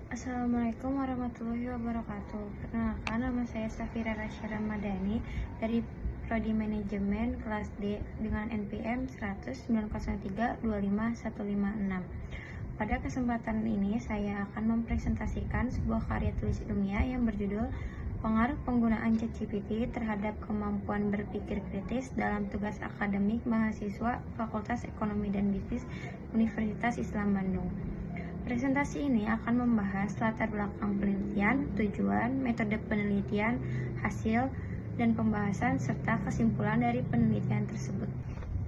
Assalamualaikum warahmatullahi wabarakatuh. Perkenalkan, nama saya Safira Rasya Ramadhani dari Prodi Manajemen kelas D dengan NPM 10092032556. Pada kesempatan ini saya akan mempresentasikan sebuah karya tulis ilmiah yang berjudul Pengaruh Penggunaan ChatGPT terhadap Kemampuan Berpikir Kritis dalam Tugas Akademik Mahasiswa Fakultas Ekonomi dan Bisnis Universitas Islam Bandung. Presentasi ini akan membahas latar belakang penelitian, tujuan, metode penelitian, hasil, dan pembahasan serta kesimpulan dari penelitian tersebut.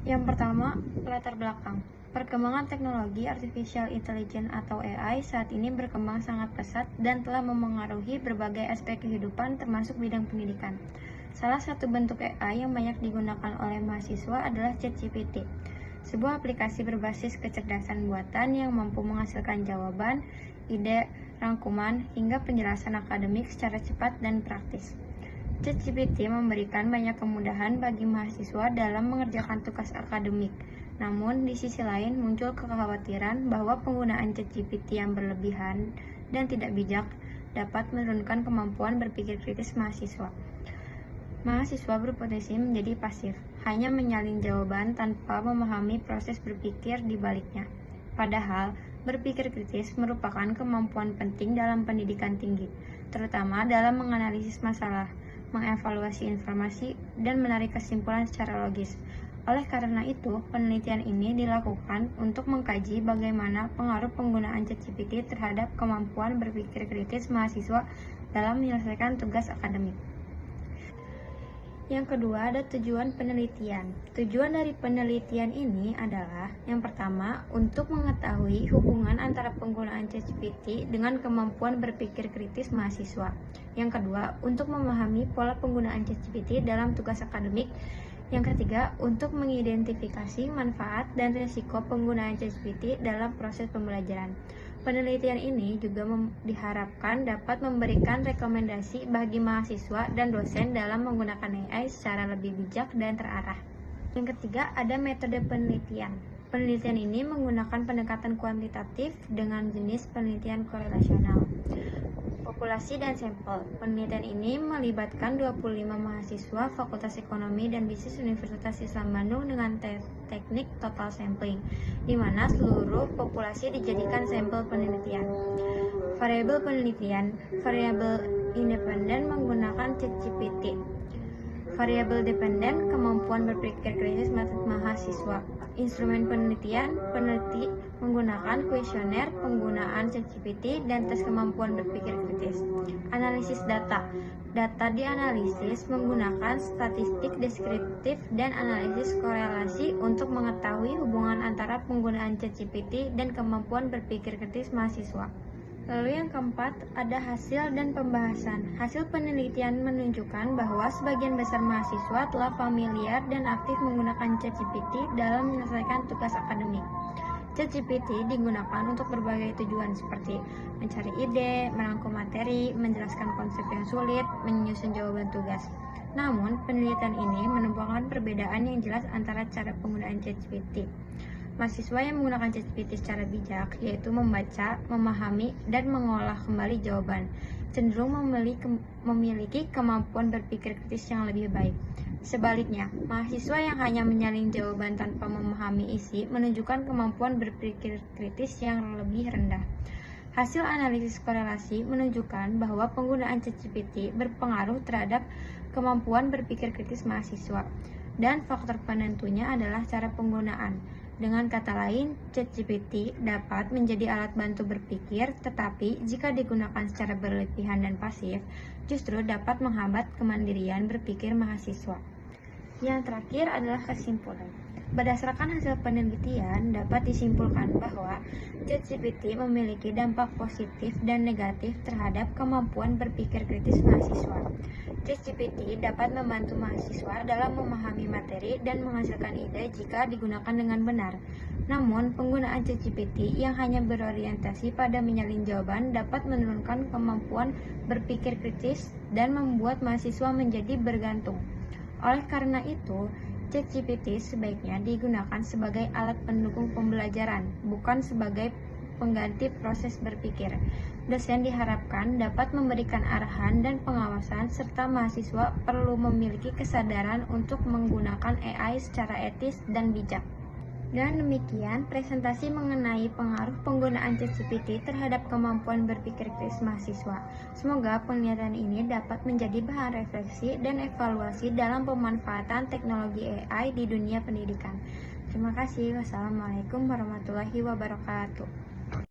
Yang pertama, latar belakang. Perkembangan teknologi artificial intelligence atau AI saat ini berkembang sangat pesat dan telah memengaruhi berbagai aspek kehidupan termasuk bidang pendidikan. Salah satu bentuk AI yang banyak digunakan oleh mahasiswa adalah ChatGPT, sebuah aplikasi berbasis kecerdasan buatan yang mampu menghasilkan jawaban, ide, rangkuman, hingga penjelasan akademik secara cepat dan praktis. ChatGPT memberikan banyak kemudahan bagi mahasiswa dalam mengerjakan tugas akademik. Namun, di sisi lain muncul kekhawatiran bahwa penggunaan ChatGPT yang berlebihan dan tidak bijak dapat menurunkan kemampuan berpikir kritis mahasiswa. Mahasiswa berpotensi menjadi pasif, hanya menyalin jawaban tanpa memahami proses berpikir di baliknya. Padahal, berpikir kritis merupakan kemampuan penting dalam pendidikan tinggi, terutama dalam menganalisis masalah, mengevaluasi informasi, dan menarik kesimpulan secara logis. Oleh karena itu, penelitian ini dilakukan untuk mengkaji bagaimana pengaruh penggunaan ChatGPT terhadap kemampuan berpikir kritis mahasiswa dalam menyelesaikan tugas akademik. Yang kedua, ada tujuan penelitian. Tujuan dari penelitian ini adalah yang pertama, untuk mengetahui hubungan antara penggunaan ChatGPT dengan kemampuan berpikir kritis mahasiswa. Yang kedua, untuk memahami pola penggunaan ChatGPT dalam tugas akademik. Yang ketiga, untuk mengidentifikasi manfaat dan risiko penggunaan ChatGPT dalam proses pembelajaran. Penelitian ini juga diharapkan dapat memberikan rekomendasi bagi mahasiswa dan dosen dalam menggunakan AI secara lebih bijak dan terarah. Yang ketiga, ada metode penelitian. Penelitian ini menggunakan pendekatan kuantitatif dengan jenis penelitian korelasional. Populasi dan sampel. Penelitian ini melibatkan 25 mahasiswa Fakultas Ekonomi dan Bisnis Universitas Islam Bandung dengan teknik total sampling, di mana seluruh populasi dijadikan sampel penelitian. Variabel penelitian, variabel independen menggunakan ChatGPT. Variabel dependen, kemampuan berpikir kritis mahasiswa. Instrumen penelitian, peneliti menggunakan kuesioner, penggunaan ChatGPT, dan tes kemampuan berpikir kritis. Analisis data. Data dianalisis menggunakan statistik deskriptif dan analisis korelasi untuk mengetahui hubungan antara penggunaan ChatGPT dan kemampuan berpikir kritis mahasiswa. Lalu yang keempat, ada hasil dan pembahasan. Hasil penelitian menunjukkan bahwa sebagian besar mahasiswa telah familiar dan aktif menggunakan ChatGPT dalam menyelesaikan tugas akademik. ChatGPT digunakan untuk berbagai tujuan seperti mencari ide, merangkum materi, menjelaskan konsep yang sulit, menyusun jawaban tugas. Namun, penelitian ini menemukan perbedaan yang jelas antara cara penggunaan ChatGPT. Mahasiswa yang menggunakan ChatGPT secara bijak, yaitu membaca, memahami, dan mengolah kembali jawaban, cenderung memiliki kemampuan berpikir kritis yang lebih baik. Sebaliknya, mahasiswa yang hanya menyalin jawaban tanpa memahami isi menunjukkan kemampuan berpikir kritis yang lebih rendah. Hasil analisis korelasi menunjukkan bahwa penggunaan ChatGPT berpengaruh terhadap kemampuan berpikir kritis mahasiswa, dan faktor penentunya adalah cara penggunaan. Dengan kata lain, ChatGPT dapat menjadi alat bantu berpikir, tetapi jika digunakan secara berlebihan dan pasif, justru dapat menghambat kemandirian berpikir mahasiswa. Yang terakhir adalah kesimpulan. Berdasarkan hasil penelitian, dapat disimpulkan bahwa ChatGPT memiliki dampak positif dan negatif terhadap kemampuan berpikir kritis mahasiswa. ChatGPT dapat membantu mahasiswa dalam memahami materi dan menghasilkan ide jika digunakan dengan benar. Namun, penggunaan ChatGPT yang hanya berorientasi pada menyalin jawaban dapat menurunkan kemampuan berpikir kritis dan membuat mahasiswa menjadi bergantung. Oleh karena itu, ChatGPT sebaiknya digunakan sebagai alat pendukung pembelajaran, bukan sebagai pengganti proses berpikir. Dosen diharapkan dapat memberikan arahan dan pengawasan, serta mahasiswa perlu memiliki kesadaran untuk menggunakan AI secara etis dan bijak. Dan demikian presentasi mengenai pengaruh penggunaan ChatGPT terhadap kemampuan berpikir kritis mahasiswa. Semoga penelitian ini dapat menjadi bahan refleksi dan evaluasi dalam pemanfaatan teknologi AI di dunia pendidikan. Terima kasih. Wassalamualaikum warahmatullahi wabarakatuh.